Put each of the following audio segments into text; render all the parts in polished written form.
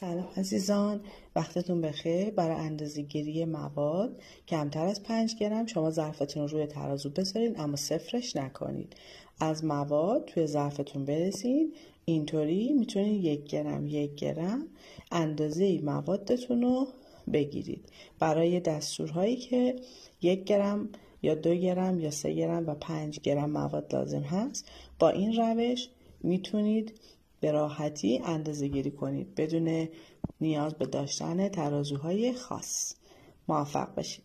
سلام عزیزان، وقتتون بخیر. برای اندازه‌گیری مواد کمتر از 5 گرم شما ظرفتون رو روی ترازو بذارین اما صفرش نکنید. از مواد توی ظرفتون برسین. اینطوری میتونید 1 گرم اندازه موادتون رو بگیرید. برای دستورهایی که 1 گرم یا 2 گرم یا 3 گرم و 5 گرم مواد لازم هست، با این روش میتونید به راحتی اندازه گیری کنید بدون نیاز به داشتن ترازوهای خاص. موفق باشید.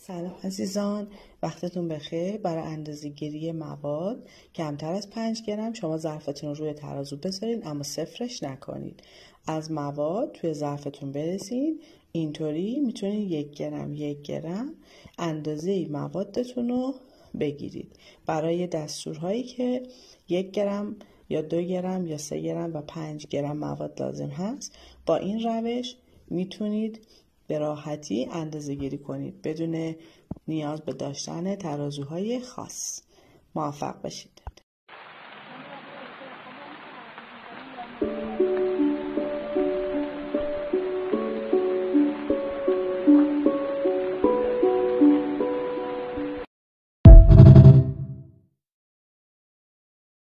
سلام عزیزان، وقتتون بخیر. برای اندازه‌گیری مواد کمتر از 5 گرم شما ظرفتون رو روی ترازو بذارین اما صفرش نکنید. از مواد توی ظرفتون برسین. اینطوری میتونید 1 گرم اندازه موادتون رو بگیرید. برای دستورهایی که 1 گرم یا 2 گرم یا 3 گرم و 5 گرم مواد لازم هست، با این روش میتونید به راحتی اندازه گیری کنید بدون نیاز به داشتن ترازوهای خاص. موفق باشید.